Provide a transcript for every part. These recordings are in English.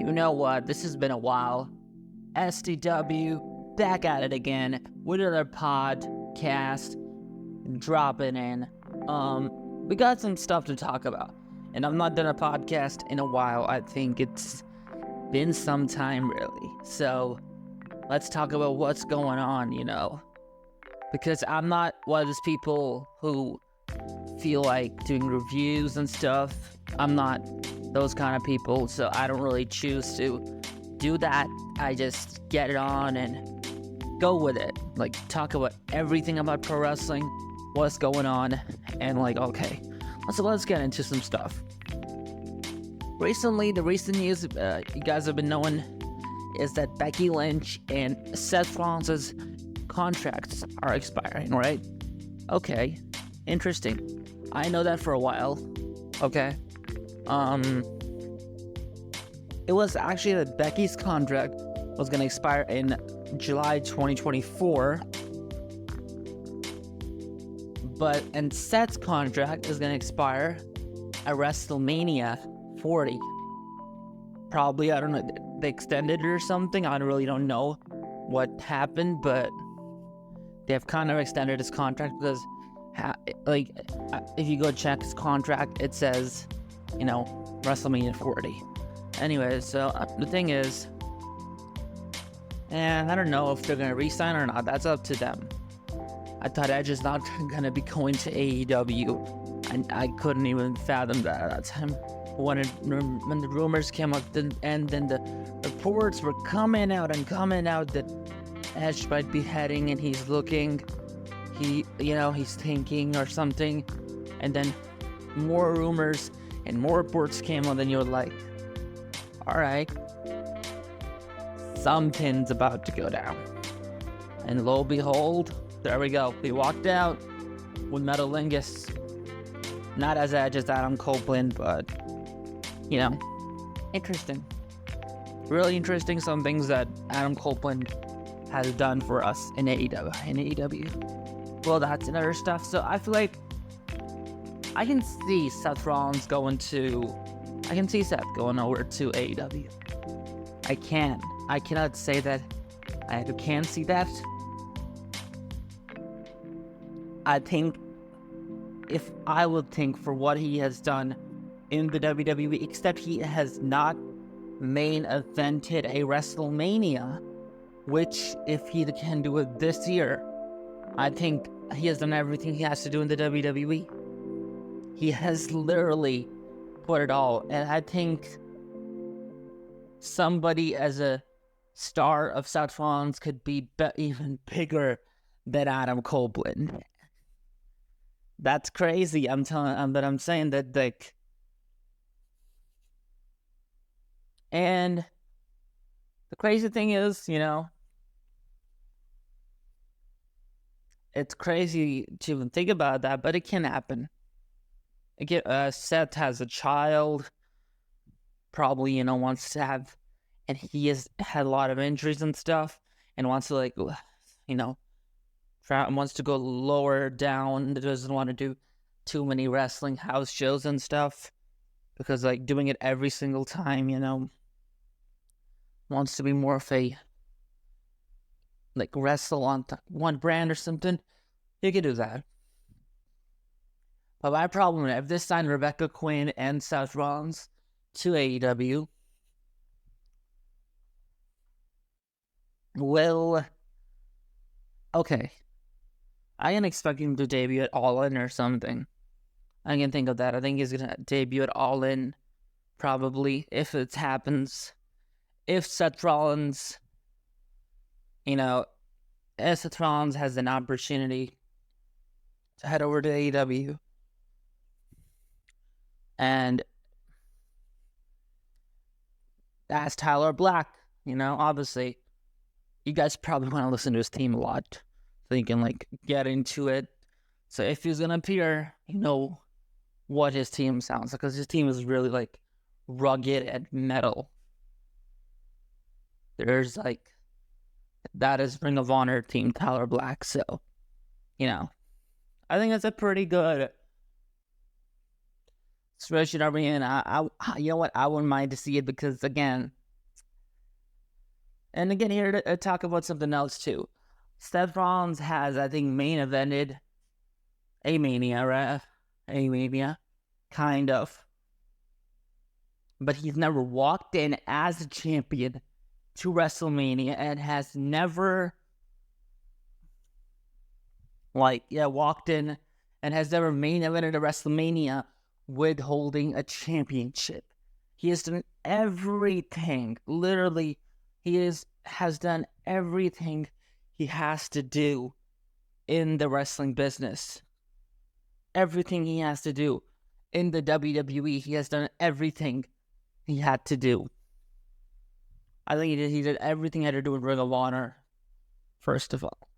You know what? This has been a while. SDW, back at it again with another podcast dropping in. We got some stuff to talk about, and I've not done a podcast in a while. I think it's been some time, really. So let's talk about what's going on, because I'm not one of those people who feel like doing reviews and stuff. I'm not those kind of people, so I don't really choose to do that. I just get it on and go with it. Like, talk about everything about pro wrestling, what's going on, and okay, so let's get into some stuff. Recently, the recent news you guys have been knowing is that Becky Lynch and Seth Rollins' contracts are expiring, right? Okay, interesting. I know that for a while. Okay. It was actually that Becky's contract was going to expire in July 2024. And Seth's contract is going to expire at WrestleMania 40. Probably, I don't know, they extended it or something. I really don't know what happened, but they've kind of extended his contract because, if you go check his contract, it says, WrestleMania 40. Anyway, so the thing is, and I don't know if they're going to re-sign or not. That's up to them. I thought Edge is not going to be going to AEW, and I couldn't even fathom that at that time. When the rumors came up, and then the reports were coming out that Edge might be heading, and he's looking, he's thinking or something, and then more rumors and more reports came on, and you're like, all right, something's about to go down. And lo and behold, there we go. He walked out with Metalingus, not as Edge as Adam Copeland, but interesting. Really interesting, some things that Adam Copeland has done for us in AEW. Well, that's another stuff. So I feel like I can see Seth Rollins going over to AEW. I cannot say that I can see that. I think if I would think for what he has done in the WWE, except he has not main evented a WrestleMania, which if he can do it this year, I think he has done everything he has to do in the WWE. He has literally put it all, and I think somebody as a star of Seth Rollins could be even bigger than Adam Copeland. That's crazy. I'm saying that, and the crazy thing is, it's crazy to even think about that, but it can happen. Again, Seth has a child, probably, wants to have, and he has had a lot of injuries and stuff, and wants to, wants to go lower down, doesn't want to do too many wrestling house shows and stuff, because, doing it every single time, wants to be more of a, wrestle on one brand or something. You can do that. But my problem, if this signed Rebecca Quinn and Seth Rollins to AEW, well, okay, I can expect him to debut at All In or something. I can think of that. I think he's going to debut at All In, probably, if it happens. If Seth Rollins, has an opportunity to head over to AEW, and that's Tyler Black, obviously. You guys probably want to listen to his team a lot, so you can, get into it. So if he's going to appear, what his team sounds like, because his team is really, rugged and metal. There's, that is Ring of Honor team Tyler Black, so, I think that's a pretty good switch it over in. I you know what? I wouldn't mind to see it because, again, And again, here to talk about something else too. Seth Rollins has, I think, main evented a Mania, right? A Mania, kind of. But he's never walked in as a champion to WrestleMania and has never, walked in and has never main evented a WrestleMania with holding a championship. He has done everything, literally, has done everything he has to do in the wrestling business. Everything he has to do in the WWE, he has done everything he had to do. I think he did everything he had to do with Ring of Honor, first of all.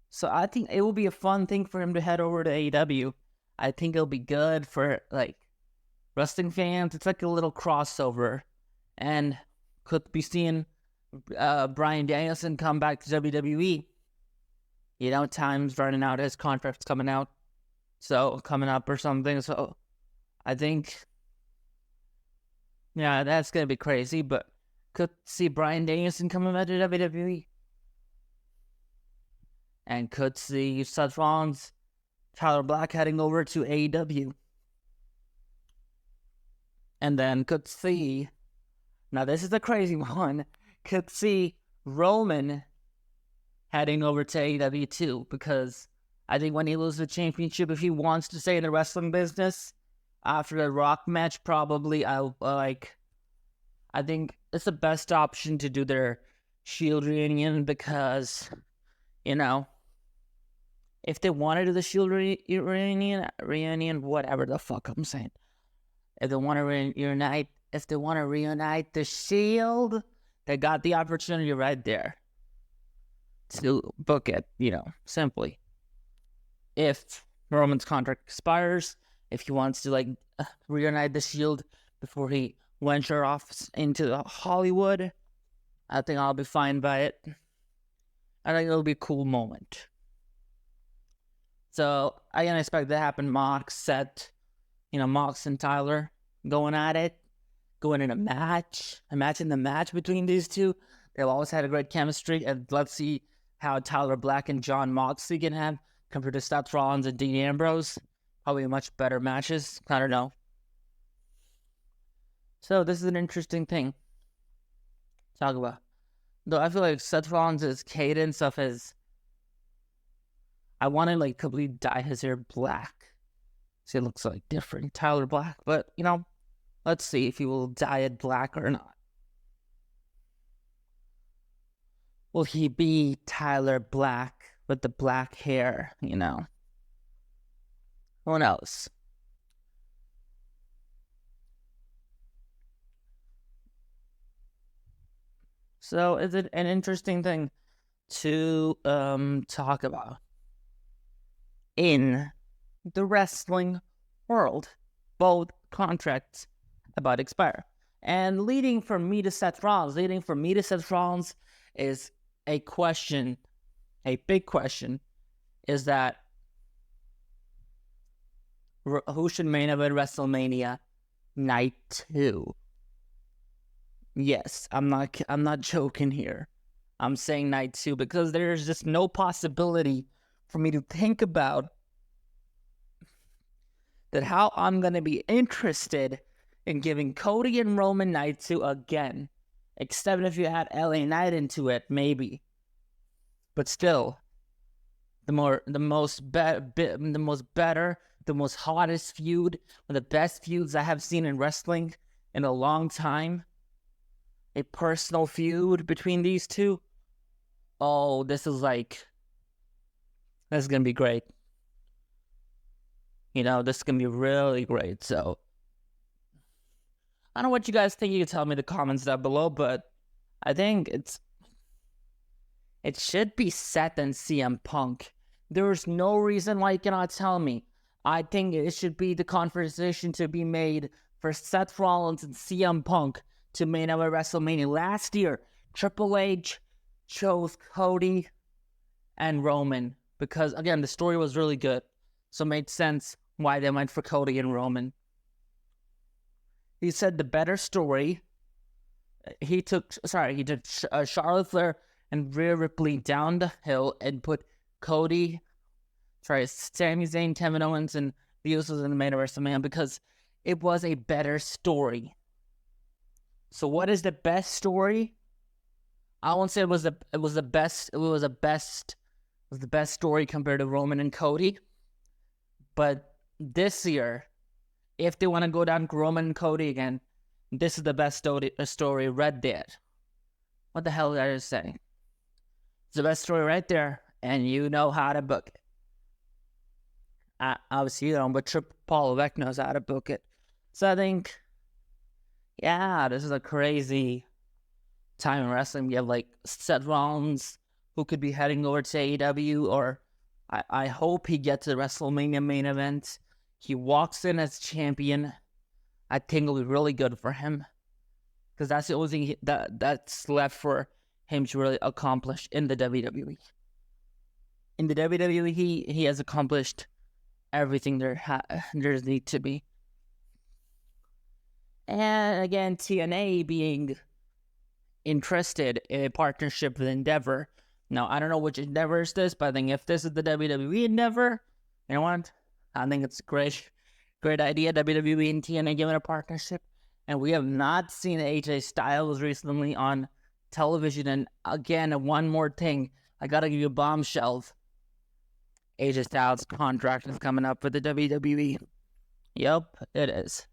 So I think it will be a fun thing for him to head over to AEW. I think it'll be good for, wrestling fans. It's like a little crossover. And could be seeing Bryan Danielson come back to WWE. Time's running out. His contract's coming up or something. So I think, that's going to be crazy. But could see Bryan Danielson coming back to WWE. And could see Seth Rollins, Tyler Black heading over to AEW. And then could see, now this is the crazy one, could see Roman heading over to AEW too, because I think when he loses the championship, if he wants to stay in the wrestling business, after the Rock match, probably I think it's the best option to do their Shield reunion, because, if they want to do the Shield reunion, whatever the fuck I'm saying, if they want to reunite the Shield, they got the opportunity right there to book it, simply. If Roman's contract expires, if he wants to, reunite the Shield before he venture off into Hollywood, I think I'll be fine by it. I think it'll be a cool moment. So, I can expect that to happen. Mox, Seth, Mox and Tyler going at it, going in a match. Imagine the match between these two. They've always had a great chemistry, and let's see how Tyler Black and Jon Moxley can have compared to Seth Rollins and Dean Ambrose. Probably much better matches. I don't know. So, this is an interesting thing to talk about. Though I feel like Seth Rollins' cadence of his, I want to completely dye his hair black. So it looks different, Tyler Black. But, let's see if he will dye it black or not. Will he be Tyler Black with the black hair, Who knows? So is it an interesting thing to talk about in the wrestling world? Both contracts about expire. And leading from me to Seth Rollins is a question, a big question, is that who should main event WrestleMania Night 2? Yes, I'm not joking here. I'm saying Night 2 because there's just no possibility for me to think about that how I'm going to be interested in giving Cody and Roman Night 2 again. Except if you add LA Knight into it, maybe. But still, the most hottest feud, one of the best feuds I have seen in wrestling in a long time. A personal feud between these two. Oh, this is going to be great. This is going to be really great. So, I don't know what you guys think. You can tell me in the comments down below, but I think it should be Seth and CM Punk. There's no reason why you cannot tell me. I think it should be the conversation to be made for Seth Rollins and CM Punk to main event WrestleMania. Last year, Triple H chose Cody and Roman because, again, the story was really good. So it made sense why they went for Cody and Roman. He said the better story. He took Charlotte Flair and Rhea Ripley down the hill and put Sami Zayn, Kevin Owens, and the Usos in the main event of WrestleMania because it was a better story. So what is the best story? I won't say it was the best story compared to Roman and Cody. But this year, if they want to go down Roman and Cody again, this is the best story right there. What the hell did I just say? It's the best story right there, and you know how to book it. Obviously, you don't, but Paul Levesque knows how to book it. So I think, yeah, this is a crazy time in wrestling. We have like Seth Rollins, who could be heading over to AEW, or I hope he gets the WrestleMania main event. He walks in as champion. I think it'll be really good for him, because that's the only thing that's left for him to really accomplish in the WWE. In the WWE, he has accomplished everything there need to be. And again, TNA being interested in a partnership with Endeavor. Now, I don't know which Endeavor is this, but I think if this is the WWE Endeavor, you know what? I think it's a great idea, WWE and TNA giving a partnership. And we have not seen AJ Styles recently on television. And again, one more thing, I gotta give you a bombshell. AJ Styles' contract is coming up with the WWE. Yep, it is.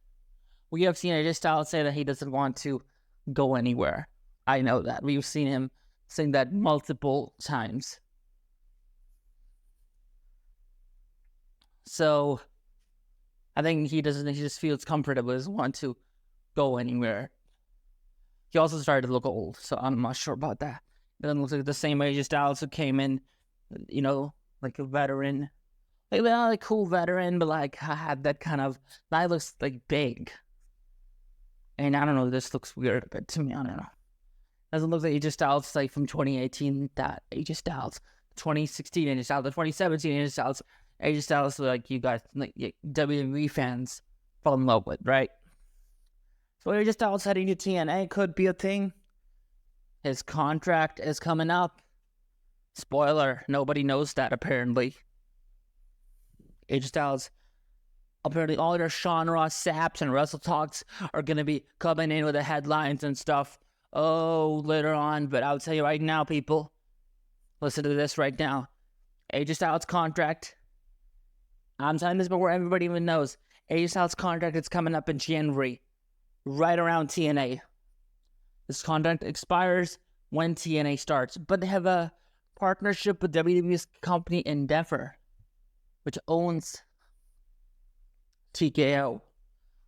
We have seen AJ Styles say that he doesn't want to go anywhere. I know that. We've seen him saying that multiple times. So I think he just feels comfortable, doesn't want to go anywhere. He also started to look old, so I'm not sure about that. It doesn't look like the same AJ Styles who came in, like a veteran. Like, not a cool veteran, but like had that kind of, that looks like big. And I don't know, this looks weird, but to me, I don't know. Doesn't look like AJ Styles like from 2018, that AJ Styles, 2016 AJ Styles, 2017 AJ Styles, AJ Styles, like you guys, like WWE fans fall in love with, right? So AJ Styles heading to TNA could be a thing. His contract is coming up. Spoiler, nobody knows that apparently. AJ Styles, apparently all their Sean Ross Saps and Wrestle Talks are going to be coming in with the headlines and stuff. Oh, later on, but I'll tell you right now, people. Listen to this right now. AJ Styles' contract. I'm telling this before everybody even knows. AJ Styles' contract is coming up in January. Right around TNA. This contract expires when TNA starts. But they have a partnership with WWE's company Endeavor, which owns TKO.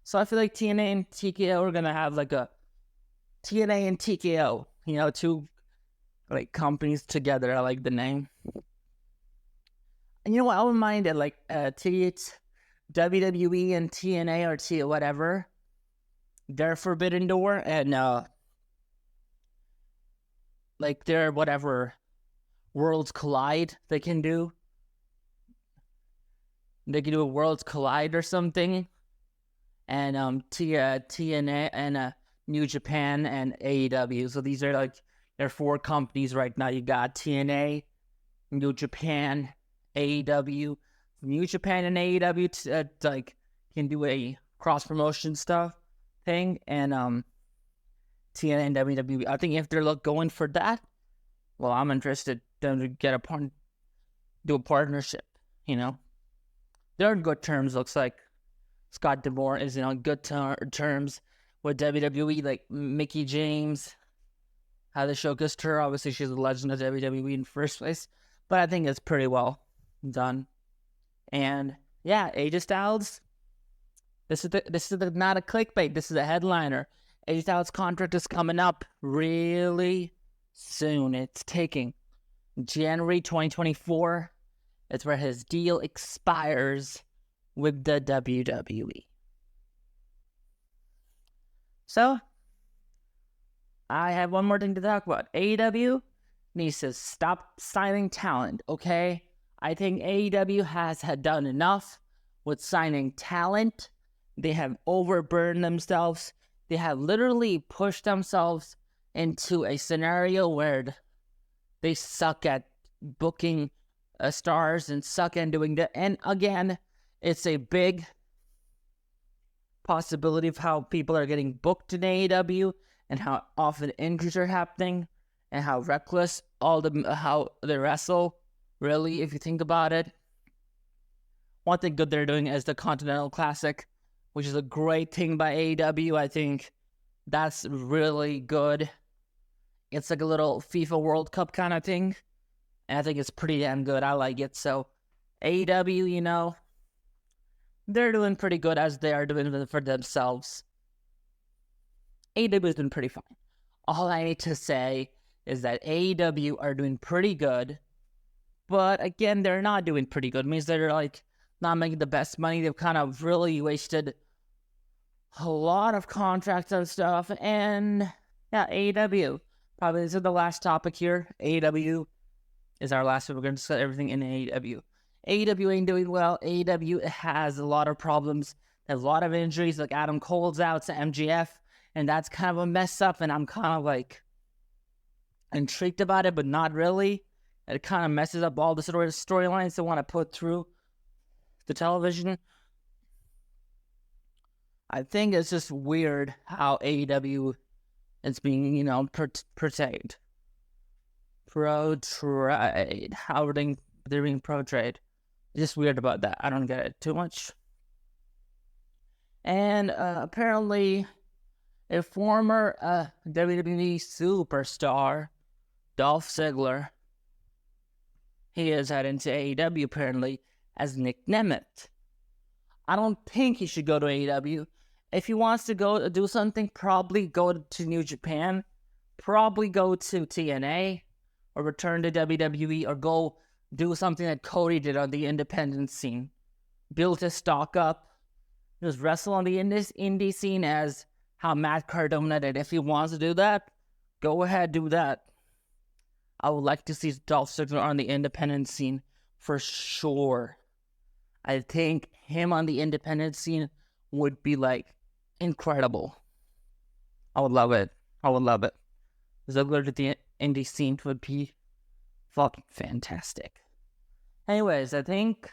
So I feel like TNA and TKO are going to have like a TNA and TKO, two like companies together. I like the name. And you know what? I wouldn't mind it, like it's WWE and TNA or whatever. Their Forbidden Door and like their whatever Worlds Collide they can do. They can do a Worlds Collide or something. And TNA and New Japan and AEW. So these are like there are 4 companies right now. You got TNA, New Japan, AEW. New Japan and AEW like can do a cross promotion stuff thing, and TNA and WWE. I think if they're going for that, well, I'm interested to get do a partnership. They're in good terms. Looks like Scott D'Amore is on good terms with WWE. Like Mickie James had the show against her. Obviously, she's a legend of WWE in the first place, but I think it's pretty well done. And yeah, AJ Styles. This is not a clickbait. This is a headliner. AJ Styles' contract is coming up really soon. It's taking January 2024. It's where his deal expires with the WWE. So, I have one more thing to talk about. AEW needs to stop signing talent, okay? I think AEW has done enough with signing talent They have overburdened themselves. They have literally pushed themselves into a scenario where they suck at booking stars and suck at doing that. And again, it's a big possibility of how people are getting booked in AEW and how often injuries are happening and how reckless how they wrestle. Really, if you think about it, one thing good they're doing is the Continental Classic, which is a great thing by AEW. I think that's really good. It's like a little FIFA World Cup kind of thing, and I think it's pretty damn good. I like it. So AEW, they're doing pretty good as they are doing for themselves. AEW is doing pretty fine. All I need to say is that AEW are doing pretty good, but again, they're not doing pretty good. It means they're like not making the best money. They've kind of really wasted a lot of contracts and stuff. And yeah, AEW. Probably this is the last topic here. AEW is our last one. We're going to discuss everything in AEW. AEW ain't doing well. AEW has a lot of problems. There's a lot of injuries. Like Adam Cole's out to MGF. And that's kind of a mess up. And I'm kind of like intrigued about it, but not really. It kind of messes up all the storylines they want to put through the television. I think it's just weird how AEW is being, portrayed. Portrayed. How they're being portrayed. Just weird about that. I don't get it too much. And apparently, a former WWE superstar, Dolph Ziggler, he is heading to AEW apparently as Nick Nemeth. I don't think he should go to AEW. If he wants to go do something, probably go to New Japan, probably go to TNA, or return to WWE, or go do something that Cody did on the independent scene. Build his stock up. Just wrestle on the indie scene as how Matt Cardona did. If he wants to do that, go ahead, do that. I would like to see Dolph Ziggler on the independent scene for sure. I think him on the independent scene would be like incredible. I would love it. Ziggler to the indie scene would be fucking fantastic. Anyways, I think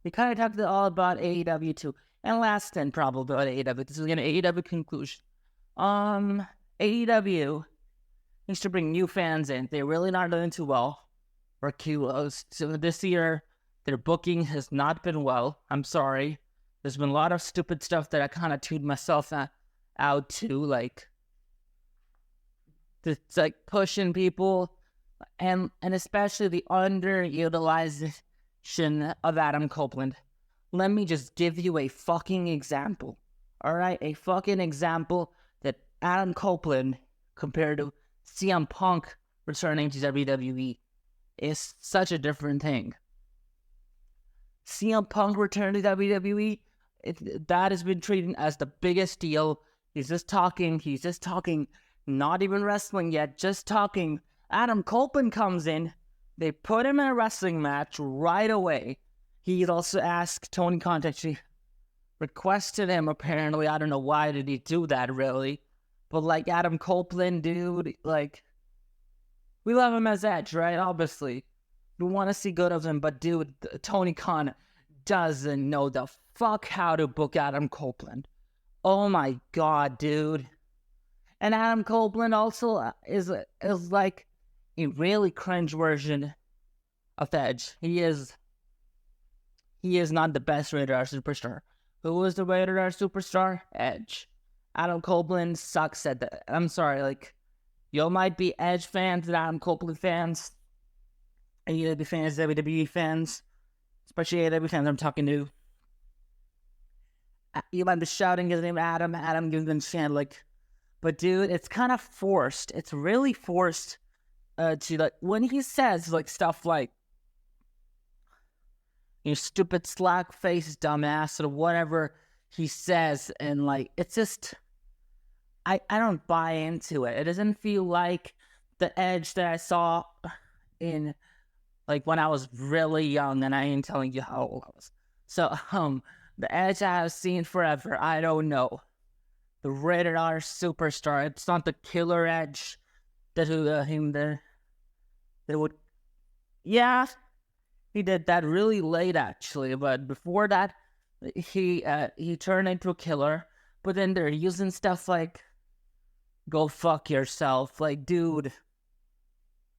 we kind of talked all about AEW too. And last thing probably about AEW. This is an AEW conclusion. AEW needs to bring new fans in. They're really not doing too well for kilos. So this year, their booking has not been well. I'm sorry. There's been a lot of stupid stuff that I kind of tuned myself out to, like it's like pushing people, and especially the underutilization of Adam Copeland. Let me just give you a fucking example. Alright? A fucking example that Adam Copeland, compared to CM Punk returning to WWE, is such a different thing. CM Punk returned to WWE, that has been treated as the biggest deal. He's just talking, not even wrestling yet, just talking. Adam Copeland comes in, they put him in a wrestling match right away. He also asked Tony Khan to actually requested him, apparently. I don't know why did he do that, really. But, like, Adam Copeland, dude, like, we love him as Edge, right? Obviously. We want to see good of him, but, dude, Tony Khan doesn't know the fuck how to book Adam Copeland. Oh, my God, dude. And Adam Copeland also is like a really cringe version of Edge. He is not the best Rated R superstar. Who was the Rated R superstar? Edge. Adam Copeland sucks at that. I'm sorry, like, you might be Edge fans and Adam Copeland fans. And you be fans, WWE fans. Especially AEW fans I'm talking to. You might be shouting his name, Adam. Adam gives them chant, like, but dude, it's kind of forced. It's really forced to, like, when he says, like, stuff like, you stupid slack face dumbass, or whatever he says, and, like, it's just, I don't buy into it. It doesn't feel like the Edge that I saw in, like, when I was really young, and I ain't telling you how old I was. So, The Edge I have seen forever, I don't know. The rated R superstar. It's not the killer Edge that they would. Yeah, he did that really late actually, but before that, he turned into a killer. But then they're using stuff like "go fuck yourself." Like, dude,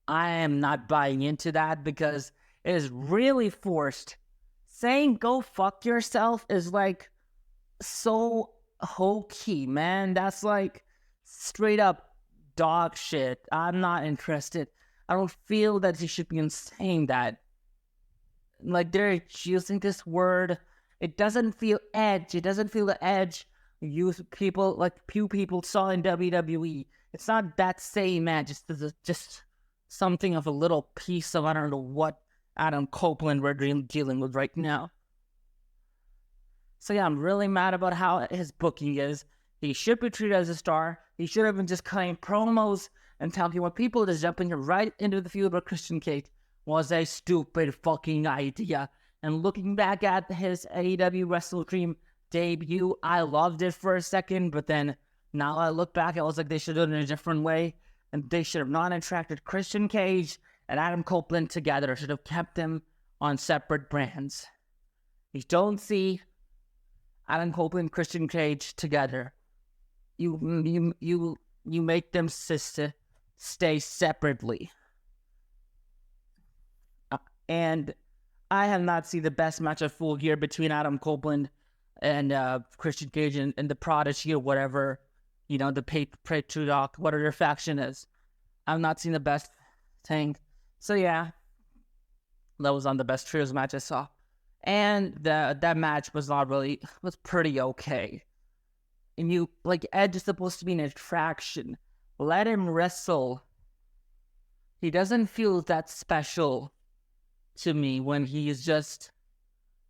I am not buying into that because it is really forced. Saying "go fuck yourself" is like so hokey, man. That's like straight up dog shit. I'm not interested. I don't feel that you should be saying that. Like, they're using this word. It doesn't feel edge. It doesn't feel the edge people like few people saw in WWE. It's not that same edge. It's just something of a little piece of I don't know what Adam Copeland we're dealing with right now. So yeah, I'm really mad about how his booking is. He should be treated as a star. He should have been just cutting promos and telling people just jumping right into the feud with Christian Cage was a stupid fucking idea. And looking back at his AEW Wrestle Dream debut, I loved it for a second, but then now I look back, I was like, they should have done it in a different way, and they should have not attracted Christian Cage and Adam Copeland together. Should have kept them on separate brands. You don't see Adam Copeland, Christian Cage together. You make them stay separately. And I have not seen the best match of Full Gear between Adam Copeland and Christian Cage and the Prodigy or whatever, the Patriot, whatever their faction is. I've not seen the best thing. So yeah, that was on the best trios match I saw. And that match was pretty okay. And Edge is supposed to be an attraction. Let him wrestle. He doesn't feel that special to me when he is just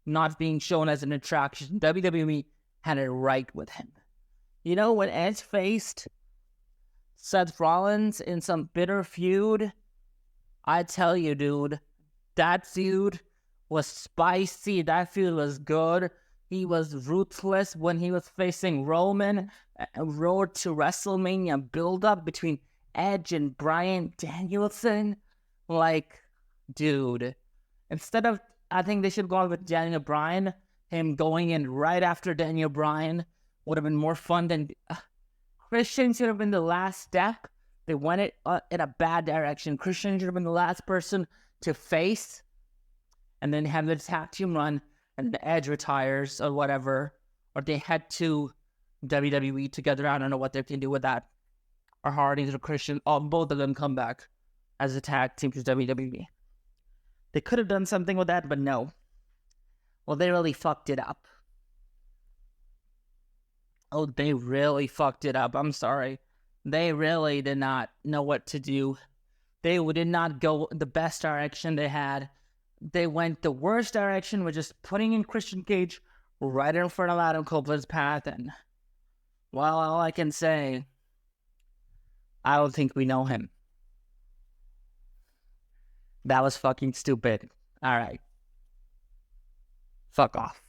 not being shown as an attraction. WWE had it right with him. When Edge faced Seth Rollins in some bitter feud, I tell you, dude, that feud was spicy. That feud was good. He was ruthless when he was facing Roman. Road to WrestleMania build-up between Edge and Bryan Danielson. Dude, instead of, I think they should go on with Daniel Bryan. Him going in right after Daniel Bryan would have been more fun than Christian should have been the last step. They went it in a bad direction. Christian should have been the last person to face, and then have the tag team run, and the Edge retires or whatever, or they head to WWE together. I don't know what they can do with that. Or Hardy or Christian, both of them come back as a tag team to WWE. They could have done something with that, but no. Well, they really fucked it up. Oh, they really fucked it up. I'm sorry. They really did not know what to do. They did not go the best direction they had. They went the worst direction with just putting in Christian Cage right in front of Adam Copeland's path. And, well, all I can say, I don't think we know him. That was fucking stupid. All right. Fuck off.